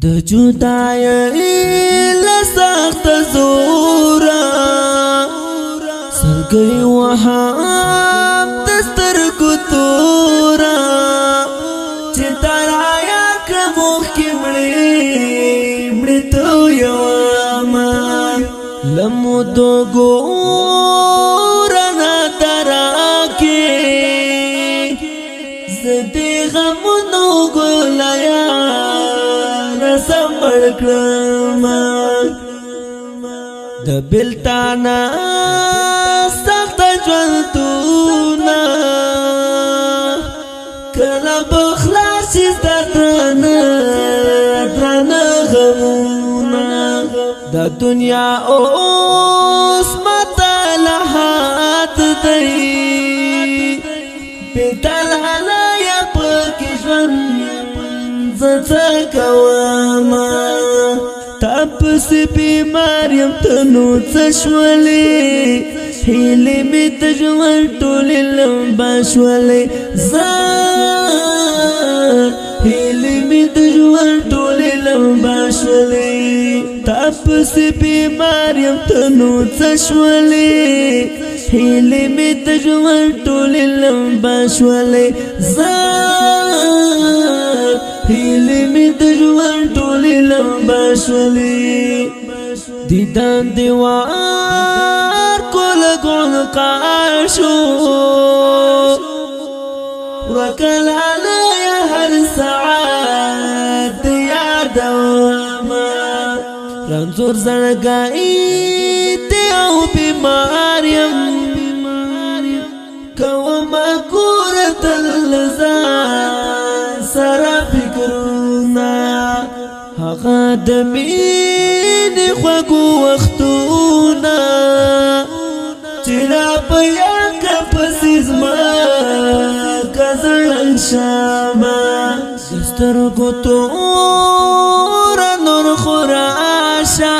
د جدای لسخت زورا سرګي وهام دستر ګتورا چې ترایا کمخ کې مړې تو یوما لمو دو ګور نه تراکه زدي غمونو ګلایا سمبل کړم د بلتانا سخت ژوندونه کله بخلاص درنه غمونه د دنیا اوس متلحات دی بتلحلا یا پکې ژوند زکواما تپس بیماریم تنو تشولی هیلی می تجوال تولی لمباشولی زار هیلی می تجوال تولی لمباشولی تپس بیماریم تنو تشولی هیلی می تجوال تولی لمباشولی زار هیلی می دجوان ټولی لمباشولی دیدان دیوار کول گون قاشو وکلالا یا هر ساعت یادوما رنزور زنگائی دیو بیماریم کوما کورت اللزان سرا فکرونا هغه د مینې خوږو وختونه چې را په یاکه پسې زما کزړن شمه د سترګو توره نور خو راشه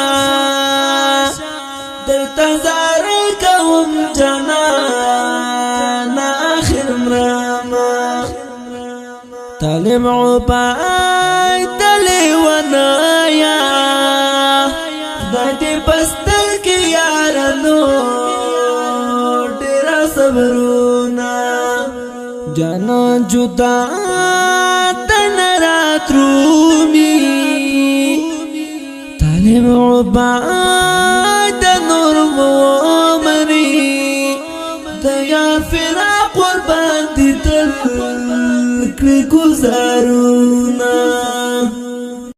درته زارۍ کوم جانان آخر مرمه تعلیم عبای تلی ونایا خدای بستر کی یارانو ډیرا صبرونا جانا جدا تن راترومی تعلیم عبای تنور مومنی دیار فراق قربان دی تل گزارونا